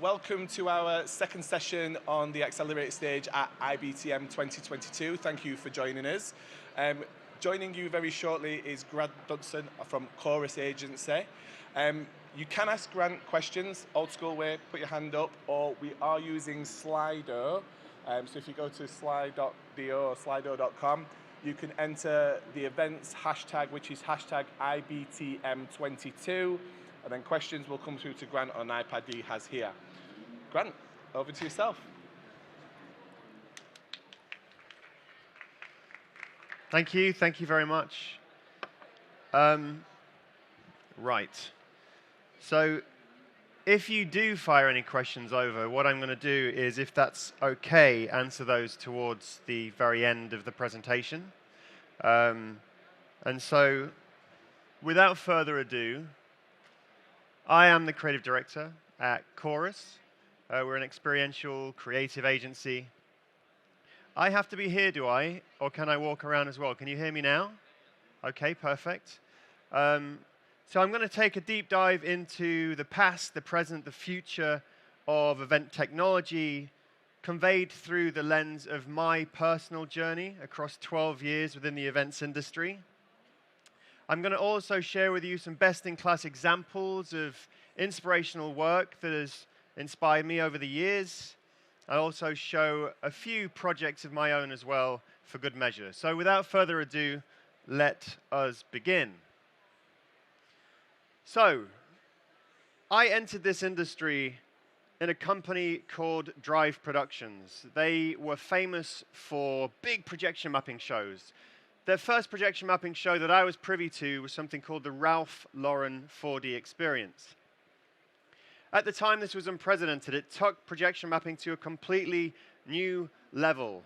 Welcome to our second session on the Accelerate stage at IBTM 2022. Thank you for joining us. Joining you very shortly is Grant Dudson from Chorus Agency. You can ask Grant questions, old school way, put your hand up, or we are using Slido. So if you go to slido or slido.com, you can enter the events hashtag, which is hashtag IBTM22, and then questions will come through to Grant on an iPad he has here. Grant, over to yourself. Thank you very much. Right. So if you do fire any questions over, what I'm going to do is, if that's okay, answer those towards the very end of the presentation. And so, without further ado, I am the creative director at Chorus. We're an experiential creative agency. I have to be here, do I? Or can I walk around as well? Can you hear me now? Okay, perfect. So I'm going to take a deep dive into the past, the present, the future of event technology, conveyed through the lens of my personal journey across 12 years within the events industry. I'm going to also share with you some best-in-class examples of inspirational work that has inspired me over the years. I'll also show a few projects of my own as well, for good measure. So without further ado, let us begin. So, I entered this industry in a company called Drive Productions. They were famous for big projection mapping shows. Their first projection mapping show that I was privy to was something called the Ralph Lauren 4D Experience. At the time, this was unprecedented. It took projection mapping to a completely new level.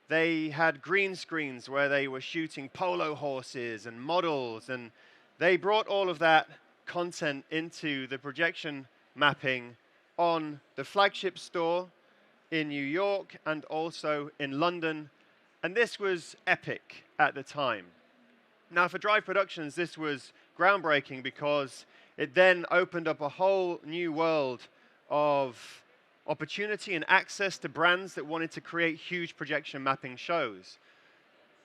They had green screens where they were shooting polo horses and models, and they brought all of that content into the projection mapping on the flagship store in New York and also in London. And this was epic at the time. Now, for Drive Productions, this was groundbreaking because it then opened up a whole new world of opportunity and access to brands that wanted to create huge projection mapping shows.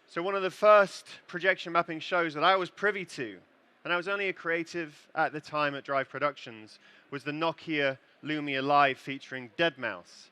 So one of the first projection mapping shows that I was privy to, and I was only a creative at the time at Drive Productions, was the Nokia Lumia Live featuring Deadmau5.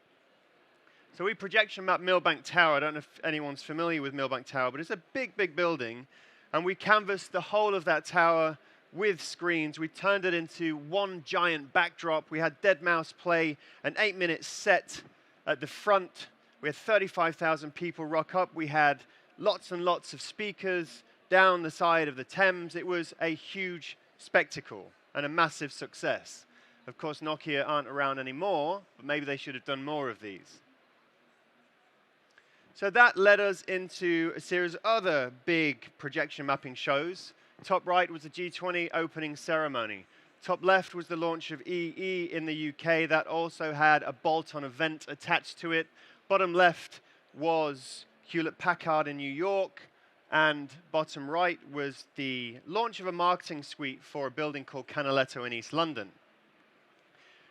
So we projection mapped Millbank Tower. I don't know if anyone's familiar with Millbank Tower, but it's a big, big building. And we canvassed the whole of that tower with screens. We turned it into one giant backdrop. We had Deadmau5 play an 8-minute set at the front. We had 35,000 people rock up. We had lots and lots of speakers down the side of the Thames. It was a huge spectacle and a massive success. Of course, Nokia aren't around anymore, but maybe they should have done more of these. So that led us into a series of other big projection mapping shows. Top right was the G20 opening ceremony. Top left was the launch of EE in the UK. That also had a bolt-on event attached to it. Bottom left was Hewlett-Packard in New York. And bottom right was the launch of a marketing suite for a building called Canaletto in East London.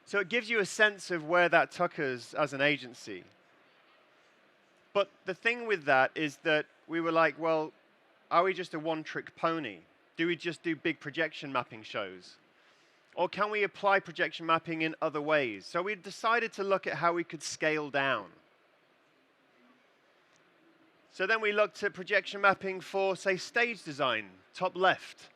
So it gives you a sense of where that took us as an agency. But the thing with that is that we were like, well, are we just a one-trick pony? Do we just do big projection mapping shows? Or can we apply projection mapping in other ways? So we decided to look at how we could scale down. So then we looked at projection mapping for, say, stage design, top left,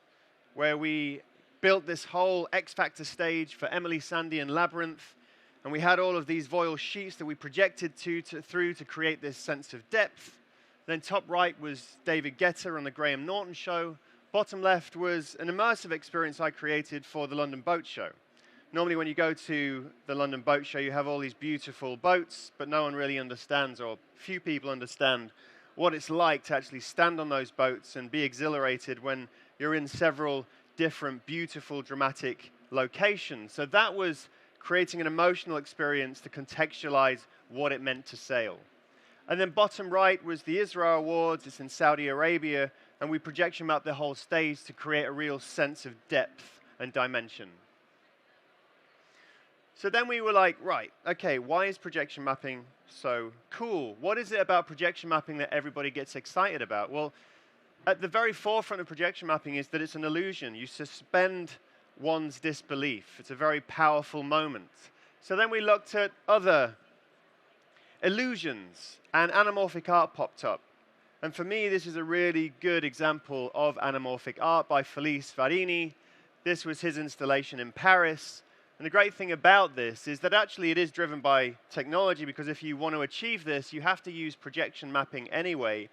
where we built this whole X Factor stage for Emily, Sandy, and Labyrinth. And we had all of these voile sheets that we projected through to create this sense of depth. Then top right was David Guetta on the Graham Norton show. Bottom left was an immersive experience I created for the London Boat Show. Normally when you go to the London Boat Show, you have all these beautiful boats, but no one really understands, or few people understand, what it's like to actually stand on those boats and be exhilarated when you're in several different, beautiful, dramatic locations. So that was creating an emotional experience to contextualize what it meant to sail. And then bottom right was the Israel Awards. It's in Saudi Arabia, and we projection mapped the whole stage to create a real sense of depth and dimension. So then we were like, right, okay, why is projection mapping so cool? What is it about projection mapping that everybody gets excited about? Well, at the very forefront of projection mapping is that it's an illusion. You suspend one's disbelief. It's a very powerful moment. So then we looked at other illusions, and anamorphic art popped up. And for me, this is a really good example of anamorphic art by Felice Varini. This was his installation in Paris. And the great thing about this is that actually it is driven by technology, because if you want to achieve this, you have to use projection mapping anyway.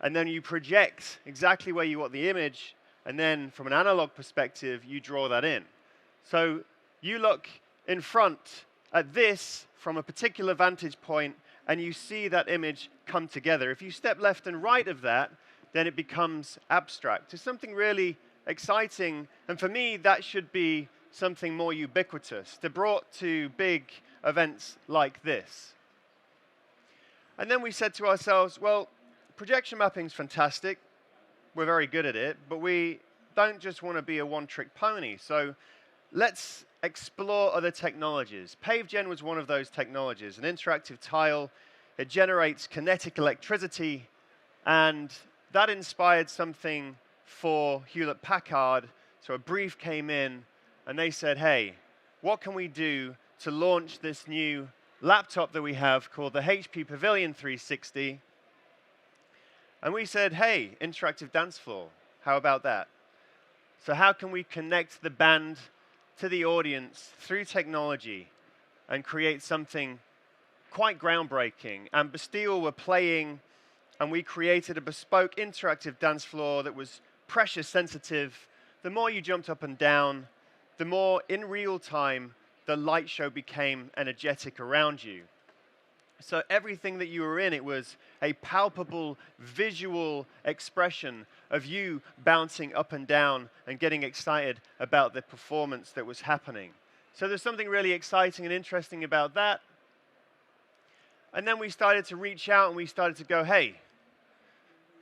And then you project exactly where you want the image, and then from an analog perspective, you draw that in. So you look in front at this from a particular vantage point, and you see that image come together. If you step left and right of that, then it becomes abstract. It's something really exciting, and for me, that should be something more ubiquitous, to brought to big events like this. And then we said to ourselves, well, projection mapping is fantastic. We're very good at it, but we don't just want to be a one-trick pony. So let's explore other technologies. PaveGen was one of those technologies, an interactive tile. It generates kinetic electricity, and that inspired something for Hewlett-Packard. So a brief came in, and they said, hey, what can we do to launch this new laptop that we have called the HP Pavilion 360? And we said, hey, interactive dance floor, how about that? So how can we connect the band to the audience through technology and create something quite groundbreaking? And Bastille were playing, and we created a bespoke interactive dance floor that was pressure sensitive. The more you jumped up and down, the more in real time the light show became energetic around you. So everything that you were in, it was a palpable visual expression of you bouncing up and down and getting excited about the performance that was happening. So there's something really exciting and interesting about that. And then we started to reach out, and we started to go, hey,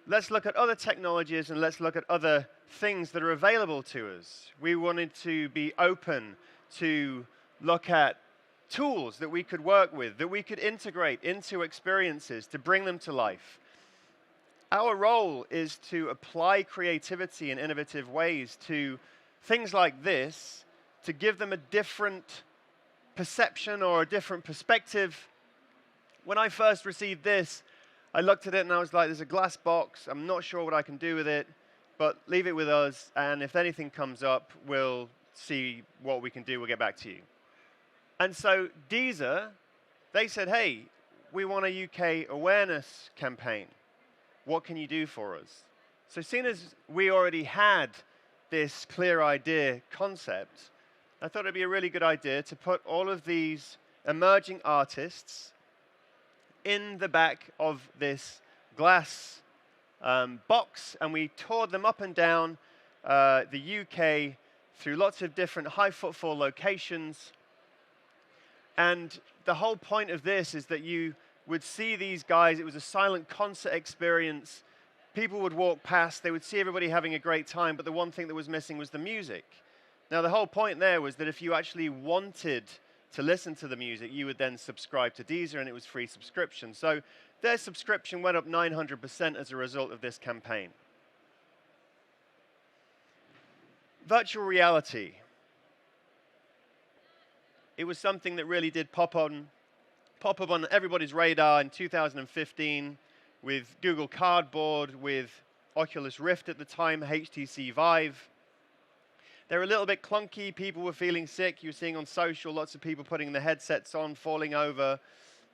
let's look at other technologies, and let's look at other things that are available to us. We wanted to be open to look at tools that we could work with, that we could integrate into experiences to bring them to life. Our role is to apply creativity in innovative ways to things like this, to give them a different perception or a different perspective. When I first received this, I looked at it and I was like, there's a glass box, I'm not sure what I can do with it, but leave it with us, and if anything comes up, we'll see what we can do, we'll get back to you. And so Deezer, they said, hey, we want a UK awareness campaign. What can you do for us? So seeing as we already had this clear idea concept, I thought it'd be a really good idea to put all of these emerging artists in the back of this glass box, and we toured them up and down the UK through lots of different high footfall locations. And the whole point of this is that you would see these guys. It was a silent concert experience. People would walk past, they would see everybody having a great time, but the one thing that was missing was the music. Now, the whole point there was that if you actually wanted to listen to the music, you would then subscribe to Deezer, and it was free subscription. So their subscription went up 900% as a result of this campaign. Virtual reality. It was something that really did pop up on everybody's radar in 2015 with Google Cardboard, with Oculus Rift at the time, HTC Vive. They were a little bit clunky. People were feeling sick. You were seeing on social lots of people putting their headsets on, falling over.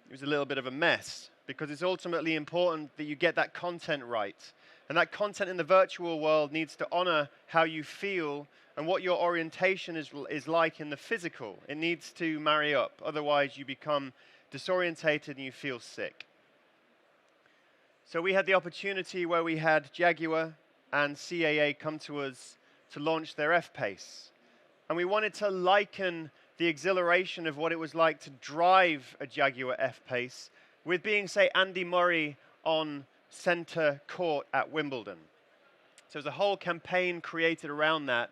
It was a little bit of a mess, because it's ultimately important that you get that content right. And that content in the virtual world needs to honor how you feel and what your orientation is like in the physical. It needs to marry up. Otherwise, you become disorientated and you feel sick. So we had the opportunity where we had Jaguar and CAA come to us to launch their F-Pace. And we wanted to liken the exhilaration of what it was like to drive a Jaguar F-Pace with being, say, Andy Murray on centre court at Wimbledon. So there's a whole campaign created around that.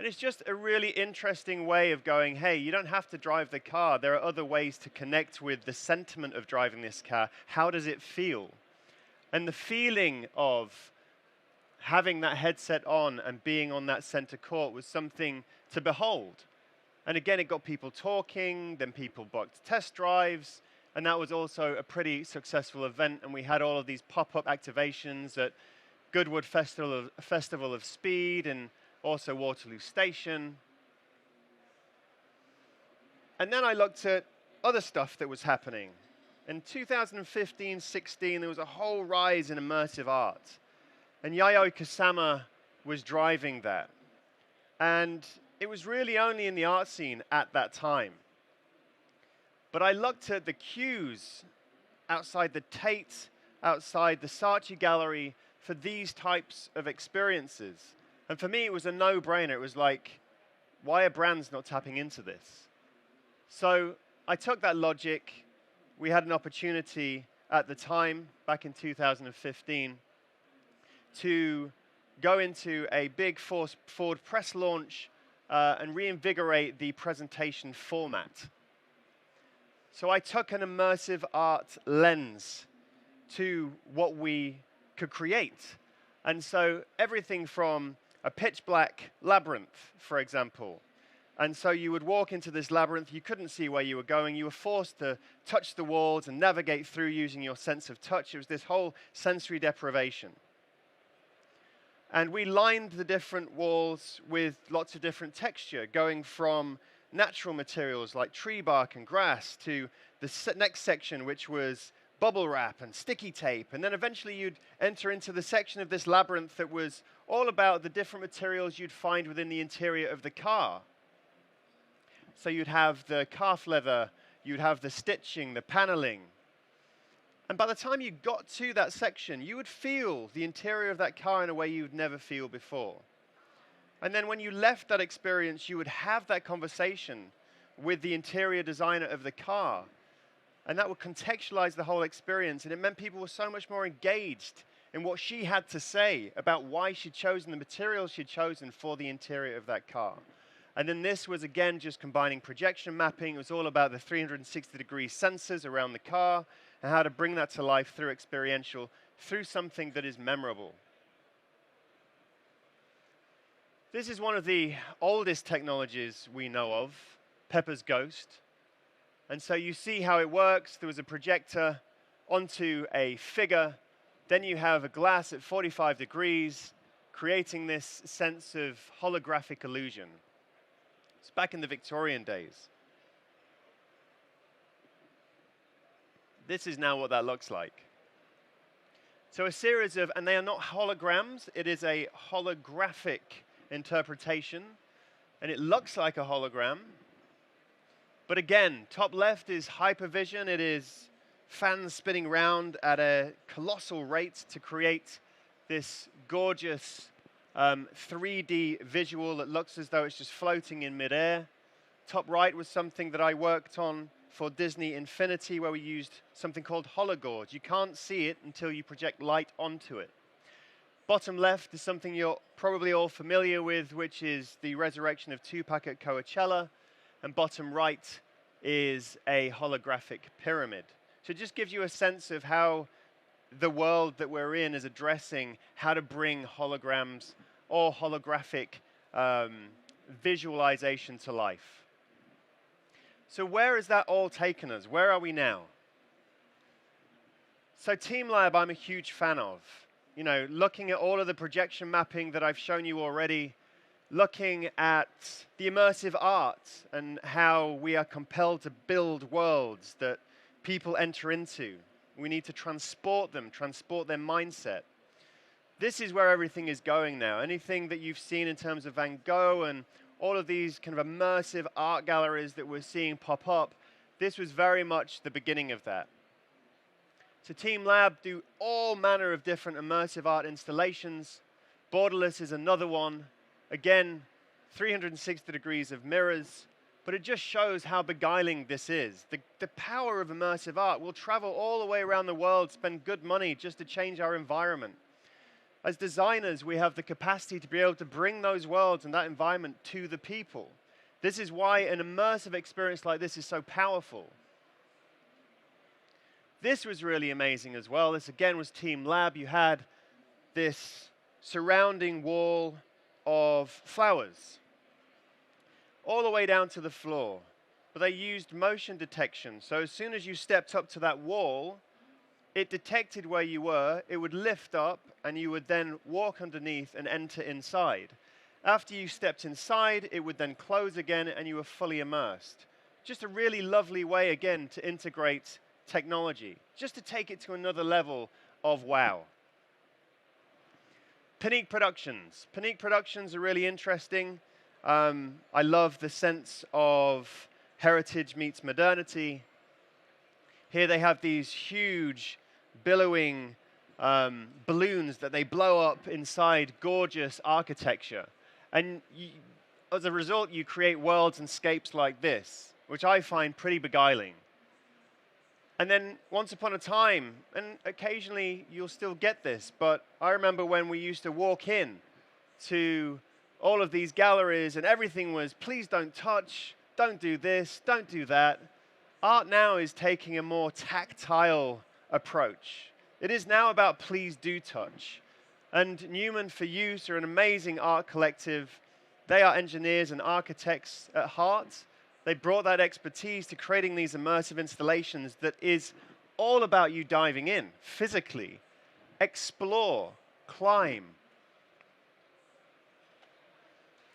And it's just a really interesting way of going, hey, you don't have to drive the car. There are other ways to connect with the sentiment of driving this car. How does it feel? And the feeling of having that headset on and being on that center court was something to behold. And again, it got people talking, then people booked test drives, and that was also a pretty successful event. And we had all of these pop-up activations at Goodwood Festival of Speed and also Waterloo Station. And then I looked at other stuff that was happening. In 2015-16, there was a whole rise in immersive art. And Yayoi Kusama was driving that. And it was really only in the art scene at that time. But I looked at the queues outside the Tate, outside the Saatchi Gallery for these types of experiences. And for me, it was a no-brainer. It was like, why are brands not tapping into this? So I took that logic. We had an opportunity at the time, back in 2015, to go into a big Ford press launch and reinvigorate the presentation format. So I took an immersive art lens to what we could create. And so everything from a pitch black labyrinth, for example. And so you would walk into this labyrinth, you couldn't see where you were going, you were forced to touch the walls and navigate through using your sense of touch. It was this whole sensory deprivation. And we lined the different walls with lots of different texture, going from natural materials like tree bark and grass to the next section, which was bubble wrap and sticky tape. And then eventually you'd enter into the section of this labyrinth that was all about the different materials you'd find within the interior of the car. So you'd have the calf leather, you'd have the stitching, the paneling. And by the time you got to that section, you would feel the interior of that car in a way you would never feel before. And then when you left that experience, you would have that conversation with the interior designer of the car. And that would contextualize the whole experience. And it meant people were so much more engaged in what she had to say about why she'd chosen the materials she'd chosen for the interior of that car. And then this was, again, just combining projection mapping. It was all about the 360-degree sensors around the car and how to bring that to life through experiential, through something that is memorable. This is one of the oldest technologies we know of, Pepper's Ghost. And so you see how it works. There was a projector onto a figure. Then you have a glass at 45 degrees, creating this sense of holographic illusion. It's back in the Victorian days. This is now what that looks like. So a series of, and they are not holograms, it is a holographic interpretation, and it looks like a hologram. But again, top left is hypervision. It is fans spinning round at a colossal rate to create this gorgeous 3D visual that looks as though it's just floating in midair. Top right was something that I worked on for Disney Infinity, where we used something called hologorge. You can't see it until you project light onto it. Bottom left is something you're probably all familiar with, which is the resurrection of Tupac at Coachella. And bottom right is a holographic pyramid. So it just gives you a sense of how the world that we're in is addressing how to bring holograms or holographic visualization to life. So where has that all taken us? Where are we now? So TeamLab, I'm a huge fan of. You know, looking at all of the projection mapping that I've shown you already, looking at the immersive art and how we are compelled to build worlds that people enter into. We need to transport them, transport their mindset. This is where everything is going now. Anything that you've seen in terms of Van Gogh and all of these kind of immersive art galleries that we're seeing pop up, this was very much the beginning of that. So TeamLab do all manner of different immersive art installations. Borderless is another one. Again, 360 degrees of mirrors, but it just shows how beguiling this is. The power of immersive art. We'll travel all the way around the world, spend good money just to change our environment. As designers, we have the capacity to be able to bring those worlds and that environment to the people. This is why an immersive experience like this is so powerful. This was really amazing as well. This again was Team Lab. You had this surrounding wall of flowers all the way down to the floor. But they used motion detection. So as soon as you stepped up to that wall, it detected where you were, it would lift up, and you would then walk underneath and enter inside. After you stepped inside, it would then close again, and you were fully immersed. Just a really lovely way, again, to integrate technology, just to take it to another level of wow. Panique Productions. Panique Productions are really interesting. I love the sense of heritage meets modernity. Here they have these huge billowing balloons that they blow up inside gorgeous architecture. And as a result, you create worlds and scapes like this, which I find pretty beguiling. And then once upon a time, and occasionally you'll still get this, but I remember when we used to walk in to all of these galleries and everything was, please don't touch, don't do this, don't do that. Art now is taking a more tactile approach. It is now about please do touch. And Newman for Use are an amazing art collective. They are engineers and architects at heart. They brought that expertise to creating these immersive installations that is all about you diving in, physically, explore, climb.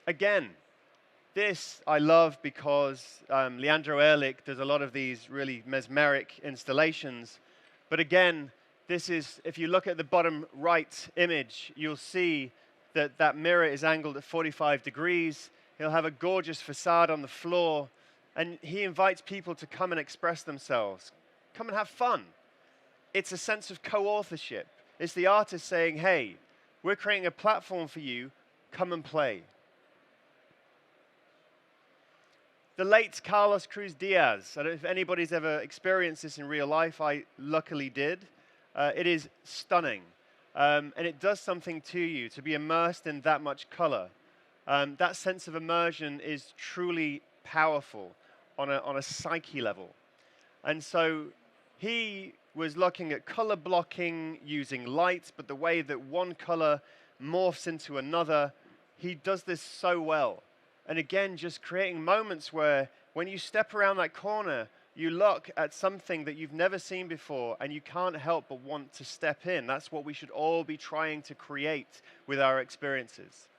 Again, this I love because Leandro Ehrlich does a lot of these really mesmeric installations. But again, this is, if you look at the bottom right image, you'll see that that mirror is angled at 45 degrees. He'll have a gorgeous facade on the floor. And he invites people to come and express themselves. Come and have fun. It's a sense of co-authorship. It's the artist saying, hey, we're creating a platform for you. Come and play. The late Carlos Cruz Diaz. I don't know if anybody's ever experienced this in real life. I luckily did. It is stunning. And it does something to you to be immersed in that much color. That sense of immersion is truly powerful on a psyche level. And so he was looking at color blocking using light, but the way that one color morphs into another, he does this so well. And again, just creating moments where when you step around that corner, you look at something that you've never seen before and you can't help but want to step in. That's what we should all be trying to create with our experiences.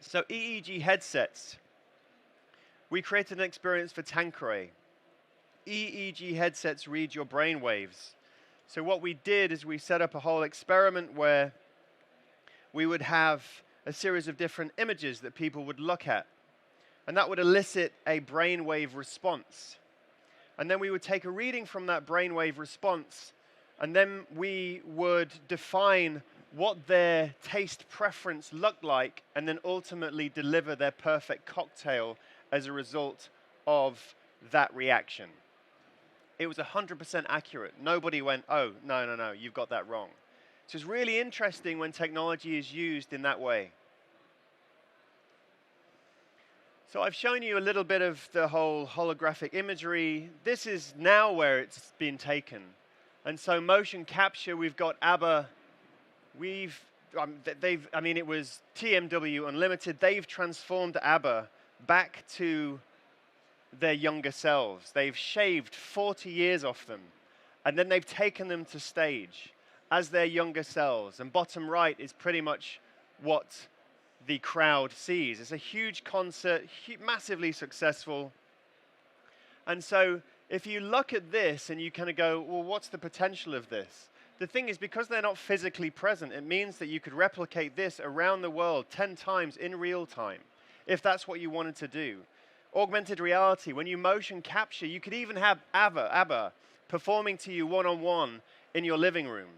So EEG headsets. We created an experience for Tanqueray. EEG headsets read your brain waves. So what we did is we set up a whole experiment where we would have a series of different images that people would look at. And that would elicit a brainwave response. And then we would take a reading from that brainwave response, and then we would define what their taste preference looked like, and then ultimately deliver their perfect cocktail as a result of that reaction. It was 100% accurate. Nobody went, oh, no, you've got that wrong. So it's really interesting when technology is used in that way. So I've shown you a little bit of the whole holographic imagery. This is now where it's been taken. And so motion capture, we've got ABBA. It was TMW Unlimited. They've transformed ABBA back to their younger selves. They've shaved 40 years off them. And then they've taken them to stage as their younger selves. And bottom right is pretty much what the crowd sees. It's a huge concert, massively successful. And so if you look at this and you kind of go, well, what's the potential of this? The thing is, because they're not physically present, it means that you could replicate this around the world 10 times in real time, if that's what you wanted to do. Augmented reality, when you motion capture, you could even have ABBA performing to you one-on-one in your living room,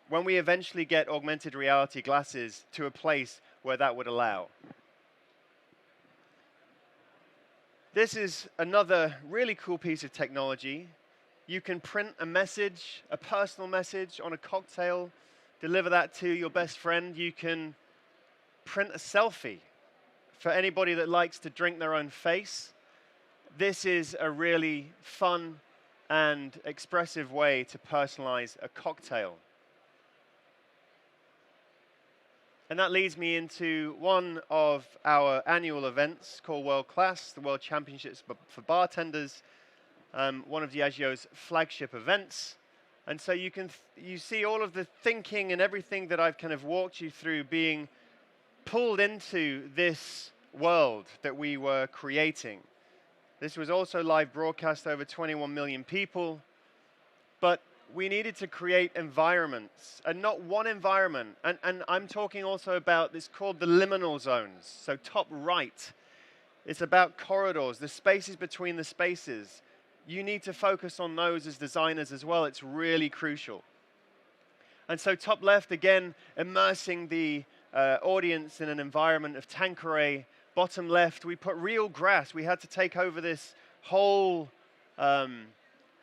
when we eventually get augmented reality glasses to a place where that would allow. This is another really cool piece of technology. You can print a message, a personal message on a cocktail, deliver that to your best friend. You can print a selfie for anybody that likes to drink their own face. This is a really fun and expressive way to personalize a cocktail. And that leads me into one of our annual events called World Class, the World Championships for Bartenders, one of Diageo's flagship events. And so you see all of the thinking and everything that I've kind of walked you through being pulled into this world that we were creating. This was also live broadcast over 21 million people, but we needed to create environments, and not one environment. And I'm talking also about this called the liminal zones. So top right, it's about corridors, the spaces between the spaces. You need to focus on those as designers as well. It's really crucial. And so top left, again, immersing the audience in an environment of Tanqueray. Bottom left, we put real grass. We had to take over this whole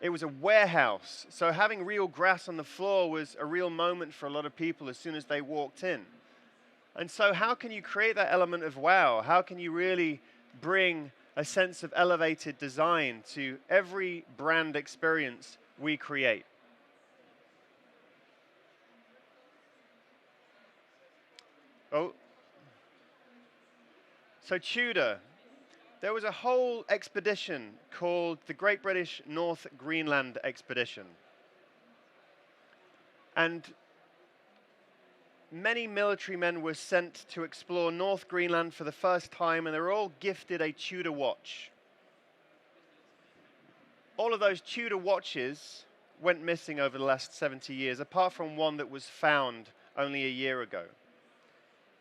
it was a warehouse, so having real grass on the floor was a real moment for a lot of people as soon as they walked in. And so how can you create that element of wow? How can you really bring a sense of elevated design to every brand experience we create? Oh, so Tudor. There was a whole expedition called the Great British North Greenland Expedition. And many military men were sent to explore North Greenland for the first time, and they were all gifted a Tudor watch. All of those Tudor watches went missing over the last 70 years, apart from one that was found only a year ago.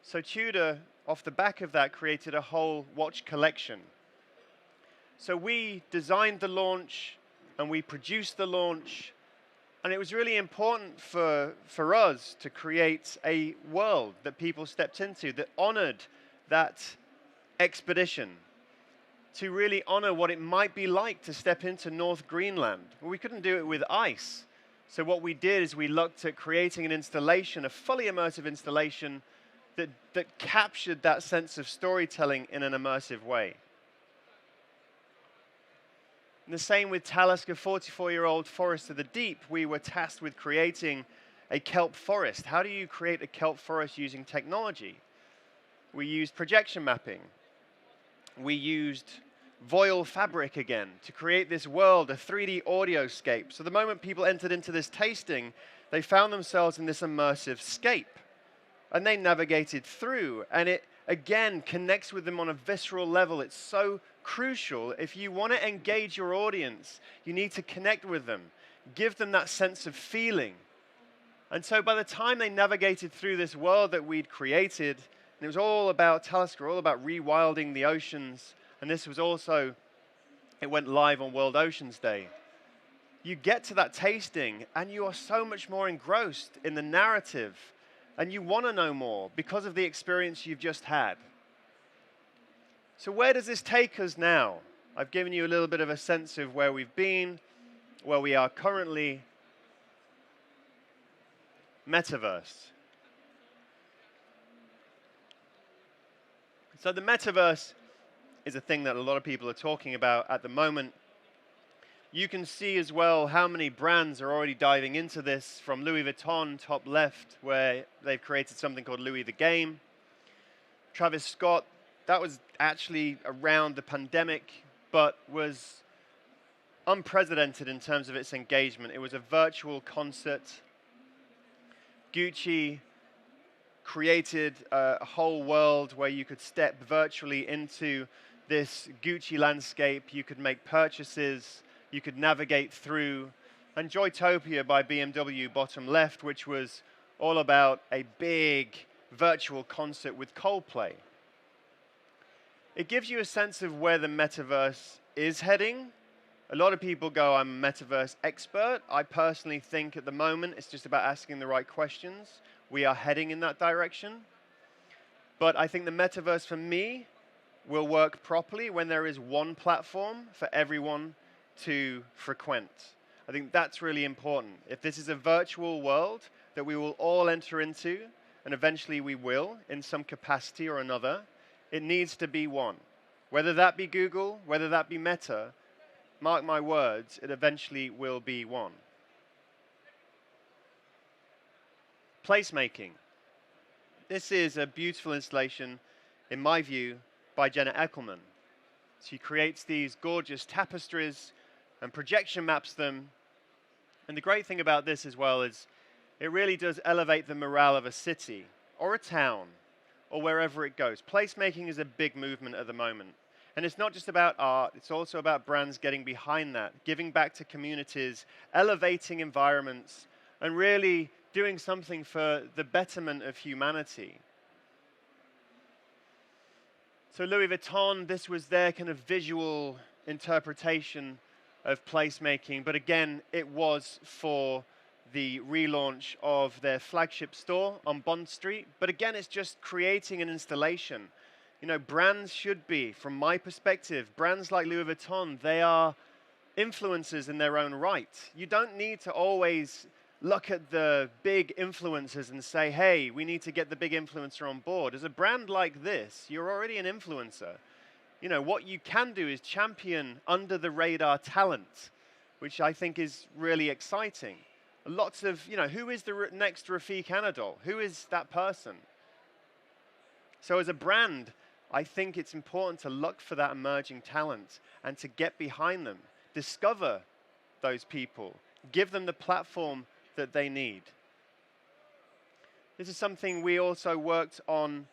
So Tudor, off the back of that, created a whole watch collection. So we designed the launch and we produced the launch, and it was really important for us to create a world that people stepped into that honored that expedition, to really honor what it might be like to step into North Greenland. Well, we couldn't do it with ice. So what we did is we looked at creating an installation, a fully immersive installation that captured that sense of storytelling in an immersive way. And the same with Talisker, 44-year-old Forest of the Deep. We were tasked with creating a kelp forest. How do you create a kelp forest using technology? We used projection mapping. We used voile fabric again to create this world, a 3D audioscape. So the moment people entered into this tasting, they found themselves in this immersive scape. And they navigated through, and it again connects with them on a visceral level. It's so crucial. If you want to engage your audience, you need to connect with them, give them that sense of feeling. And so by the time they navigated through this world that we'd created, and it was all about Talisker, all about rewilding the oceans, and this was also, it went live on World Oceans Day. You get to that tasting, and you are so much more engrossed in the narrative, and you want to know more because of the experience you've just had. So where does this take us now? I've given you a little bit of a sense of where we've been, where we are currently. Metaverse. So the metaverse is a thing that a lot of people are talking about at the moment. You can see as well how many brands are already diving into this, from Louis Vuitton, top left, where they've created something called Louis the Game. Travis Scott, that was actually around the pandemic, but was unprecedented in terms of its engagement. It was a virtual concert. Gucci created a whole world where you could step virtually into this Gucci landscape. You could make purchases. You could navigate through. And Joytopia by BMW, bottom left, which was all about a big virtual concert with Coldplay. It gives you a sense of where the metaverse is heading. A lot of people go, I'm a metaverse expert. I personally think at the moment it's just about asking the right questions. We are heading in that direction. But I think the metaverse for me will work properly when there is one platform for everyone to frequent. I think that's really important. If this is a virtual world that we will all enter into, and eventually we will in some capacity or another, it needs to be one. Whether that be Google, whether that be Meta, mark my words, it eventually will be one. Placemaking. This is a beautiful installation, in my view, by Jenna Eckelman. She creates these gorgeous tapestries and projection maps them. And the great thing about this as well is it really does elevate the morale of a city or a town or wherever it goes. Placemaking is a big movement at the moment. And it's not just about art, it's also about brands getting behind that, giving back to communities, elevating environments, and really doing something for the betterment of humanity. So Louis Vuitton, this was their kind of visual interpretation of placemaking, but again, it was for the relaunch of their flagship store on Bond Street. But again, it's just creating an installation. You know, brands should be, from my perspective, brands like Louis Vuitton, they are influencers in their own right. You don't need to always look at the big influencers and say, hey, we need to get the big influencer on board. As a brand like this, you're already an influencer. You know, what you can do is champion under-the-radar talent, which I think is really exciting. Lots of, you know, who is the next Rafiq Anadol? Who is that person? So as a brand, I think it's important to look for that emerging talent and to get behind them, discover those people, give them the platform that they need. This is something we also worked on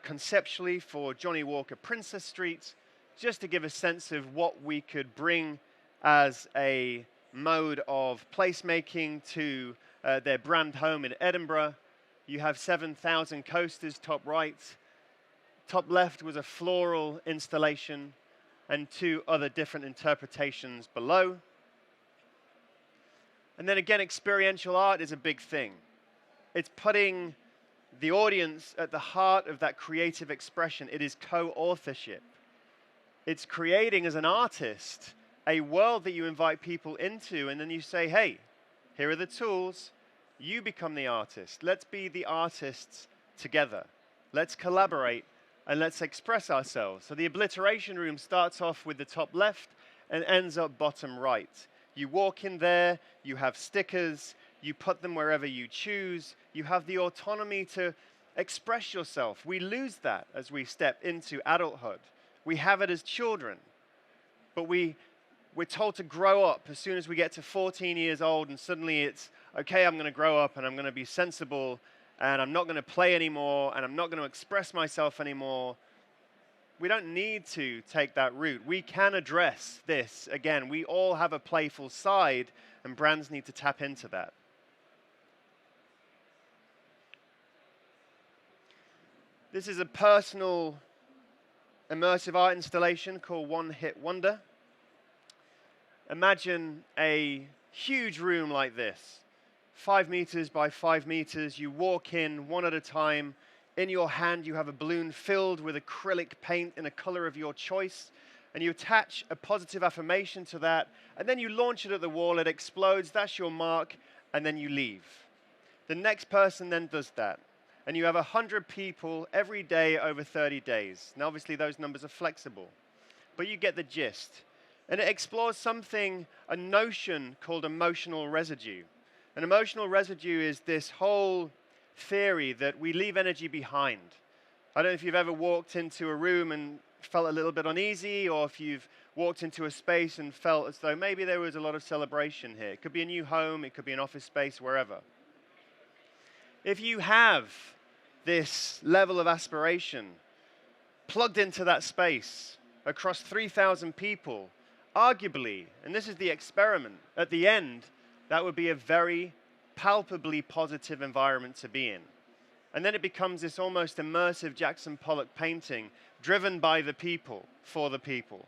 conceptually for Johnny Walker Princess Street, just to give a sense of what we could bring as a mode of placemaking to their brand home in Edinburgh. You have 7,000 coasters top right. Top left was a floral installation and 2 other different interpretations below. And then again, experiential art is a big thing. It's putting the audience at the heart of that creative expression. It is co-authorship. It's creating, as an artist, a world that you invite people into, and then you say, hey, here are the tools. You become the artist. Let's be the artists together. Let's collaborate, and let's express ourselves. So the obliteration room starts off with the top left and ends up bottom right. You walk in there, you have stickers, you put them wherever you choose, you have the autonomy to express yourself. We lose that as we step into adulthood. We have it as children, but we're told to grow up as soon as we get to 14 years old, and suddenly it's, okay, I'm going to grow up and I'm going to be sensible and I'm not going to play anymore and I'm not going to express myself anymore. We don't need to take that route. We can address this. Again, we all have a playful side, and brands need to tap into that. This is a personal immersive art installation called One Hit Wonder. Imagine a huge room like this, 5 meters by 5 meters. You walk in one at a time. In your hand, you have a balloon filled with acrylic paint in a color of your choice, and you attach a positive affirmation to that, and then you launch it at the wall, it explodes, that's your mark, and then you leave. The next person then does that, and you have 100 people every day over 30 days. Now, obviously, those numbers are flexible, but you get the gist. And it explores something, a notion called emotional residue. An emotional residue is this whole theory that we leave energy behind. I don't know if you've ever walked into a room and felt a little bit uneasy, or if you've walked into a space and felt as though maybe there was a lot of celebration here. It could be a new home, it could be an office space, wherever. If you have this level of aspiration plugged into that space across 3,000 people, arguably, and this is the experiment, at the end, that would be a very palpably positive environment to be in. And then it becomes this almost immersive Jackson Pollock painting, driven by the people, for the people.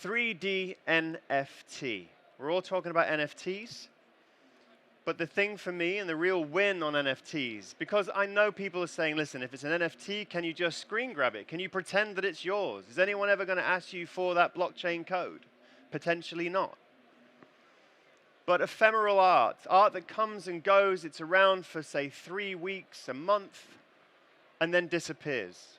3D NFT. We're all talking about NFTs, but the thing for me and the real win on NFTs, because I know people are saying, listen, if it's an NFT, can you just screen grab it? Can you pretend that it's yours? Is anyone ever going to ask you for that blockchain code? potentially not. But ephemeral art, art that comes and goes, it's around for, say, 3 weeks, a month, and then disappears.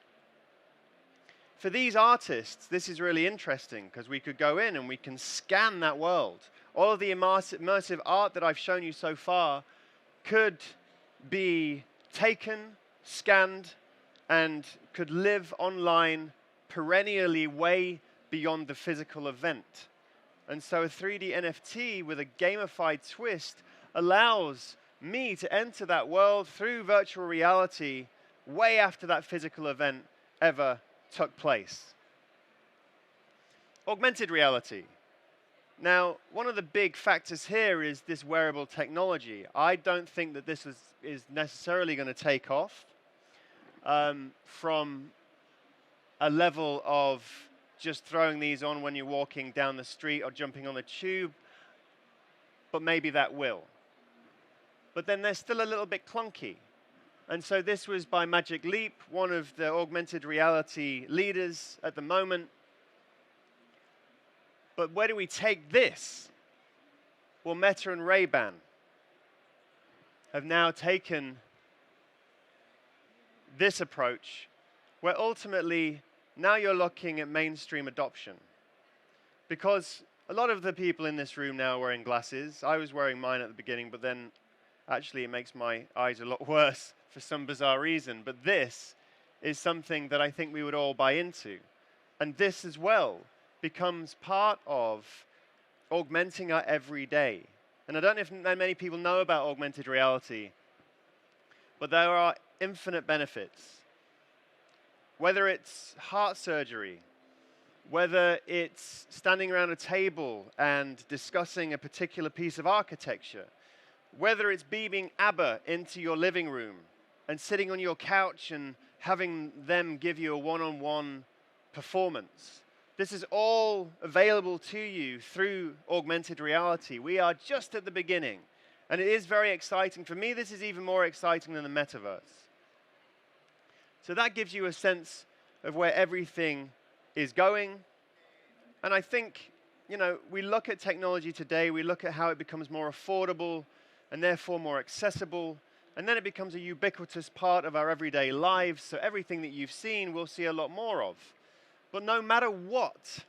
For these artists, this is really interesting because we could go in and we can scan that world. All of the immersive art that I've shown you so far could be taken, scanned, and could live online perennially way beyond the physical event. And so a 3D NFT with a gamified twist allows me to enter that world through virtual reality way after that physical event ever took place. Augmented reality. Now, one of the big factors here is this wearable technology. I don't think that this is necessarily going to take off from a level of just throwing these on when you're walking down the street or jumping on a tube, but maybe that will. But then they're still a little bit clunky. And so this was by Magic Leap, one of the augmented reality leaders at the moment. But where do we take this? Well, Meta and Ray-Ban have now taken this approach where ultimately now you're looking at mainstream adoption. Because a lot of the people in this room now are wearing glasses. I was wearing mine at the beginning, but then actually it makes my eyes a lot worse for some bizarre reason. But this is something that I think we would all buy into. And this as well becomes part of augmenting our everyday. And I don't know if many people know about augmented reality, but there are infinite benefits. Whether it's heart surgery, whether it's standing around a table and discussing a particular piece of architecture, whether it's beaming ABBA into your living room and sitting on your couch and having them give you a one-on-one performance. This is all available to you through augmented reality. We are just at the beginning, and it is very exciting. For me, this is even more exciting than the metaverse. So that gives you a sense of where everything is going. And I think, you know, we look at technology today, we look at how it becomes more affordable and therefore more accessible, and then it becomes a ubiquitous part of our everyday lives. So everything that you've seen, we'll see a lot more of. But no matter what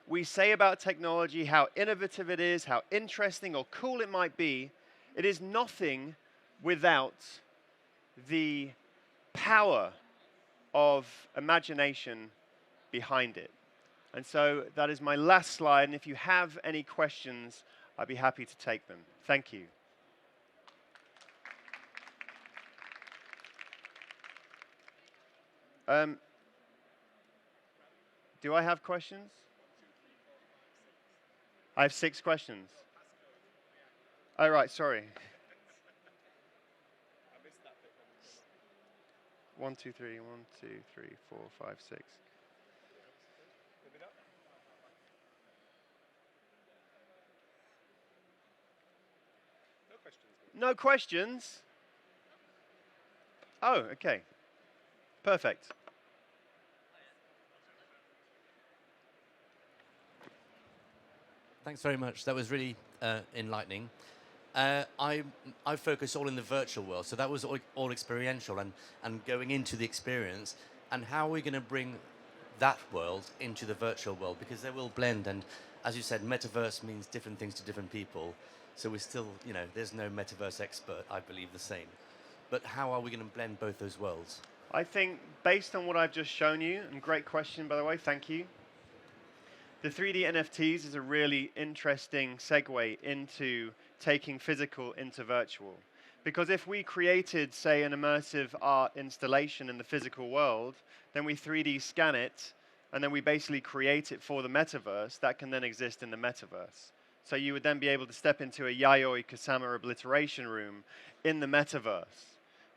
we say about technology, how innovative it is, how interesting or cool it might be, it is nothing without the power of imagination behind it. And so that is my last slide, and if you have any questions, I'd be happy to take them. Thank you. Do I have questions? I have 6 questions. Oh, right, sorry. 1, 2, 3, 1, 2, 3, 4, 5, 6. No questions? Oh, okay. Perfect. Thanks very much. That was really enlightening. I focus all in the virtual world, so that was all experiential and going into the experience. And how are we going to bring that world into the virtual world? Because they will blend, and as you said, metaverse means different things to different people. So we're still, you know, there's no metaverse expert, I believe the same. But how are we going to blend both those worlds? I think based on what I've just shown you, and great question, by the way, thank you. The 3D NFTs is a really interesting segue into taking physical into virtual. Because if we created, say, an immersive art installation in the physical world, then we 3D scan it, and then we basically create it for the metaverse, that can then exist in the metaverse. So you would then be able to step into a Yayoi Kusama obliteration room in the metaverse.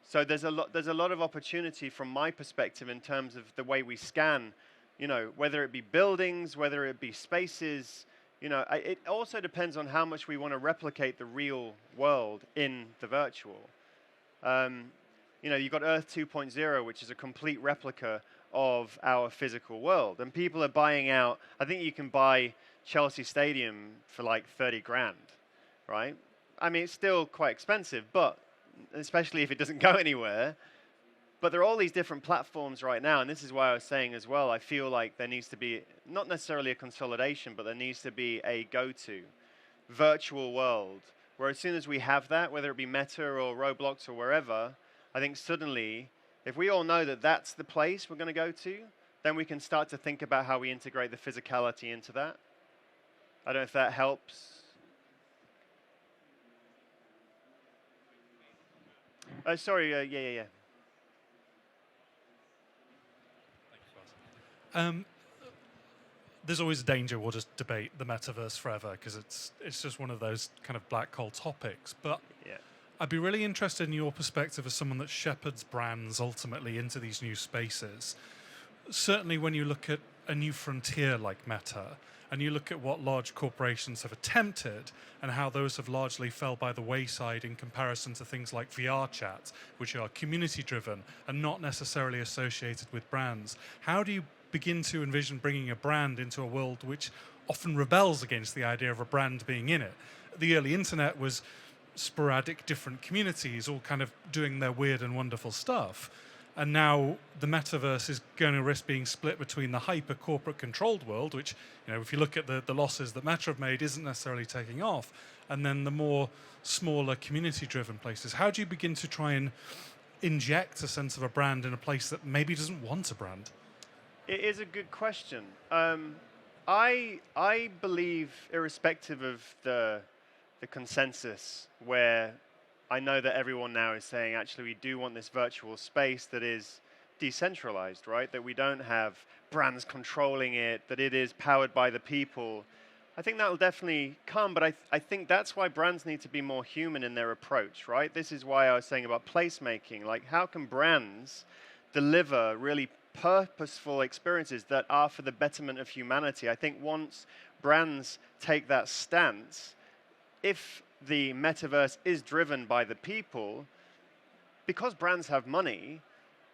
So there's a lot of opportunity from my perspective in terms of the way we scan, you know, whether it be buildings, whether it be spaces, you know, it also depends on how much we want to replicate the real world in the virtual. You know, you've got Earth 2.0, which is a complete replica of our physical world. And people are buying out, I think you can buy Chelsea Stadium for like 30 grand, right? I mean, it's still quite expensive, but especially if it doesn't go anywhere. But there are all these different platforms right now, and this is why I was saying as well, I feel like there needs to be, not necessarily a consolidation, but there needs to be a go-to virtual world, where as soon as we have that, whether it be Meta or Roblox or wherever, I think suddenly, if we all know that that's the place we're going to go to, then we can start to think about how we integrate the physicality into that. I don't know if that helps. Sorry, yeah. There's always a danger we'll just debate the metaverse forever because it's just one of those kind of black hole topics. But Yeah. I'd be really interested in your perspective as someone that shepherds brands ultimately into these new spaces. Certainly when you look at a new frontier like Meta, and you look at what large corporations have attempted and how those have largely fell by the wayside in comparison to things like VR chat, which are community driven and not necessarily associated with brands. How do you begin to envision bringing a brand into a world which often rebels against the idea of a brand being in it? The early internet was sporadic different communities all kind of doing their weird and wonderful stuff. And now the metaverse is going to risk being split between the hyper corporate controlled world, which, you know, if you look at the losses that Meta have made, isn't necessarily taking off, and then the more smaller community driven places. How do you begin to try and inject a sense of a brand in a place that maybe doesn't want a brand? It is a good question. I believe, irrespective of the consensus, where I know that everyone now is saying, actually, we do want this virtual space that is decentralized, right? That we don't have brands controlling it, that it is powered by the people. I think that will definitely come, but I think that's why brands need to be more human in their approach, right? This is why I was saying about placemaking. Like, how can brands deliver really purposeful experiences that are for the betterment of humanity? I think once brands take that stance, if the metaverse is driven by the people, because brands have money,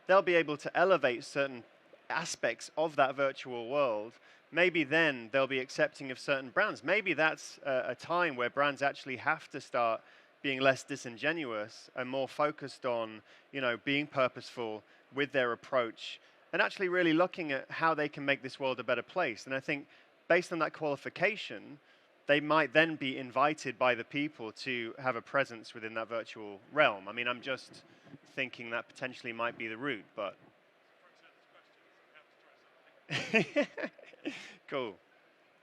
they'll be able to elevate certain aspects of that virtual world. Maybe then they'll be accepting of certain brands. Maybe that's a time where brands actually have to start being less disingenuous and more focused on, you know, being purposeful with their approach and actually really looking at how they can make this world a better place. And I think based on that qualification, they might then be invited by the people to have a presence within that virtual realm. I mean, I'm just thinking that potentially might be the route, but... Cool.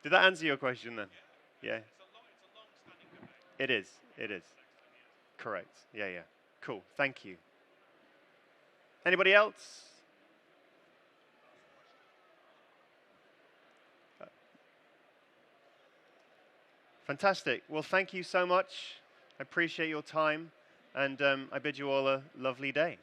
Did that answer your question then? Yeah? It is. Correct. Yeah. Cool. Thank you. Anybody else? Fantastic. Well, thank you so much. I appreciate your time, and I bid you all a lovely day.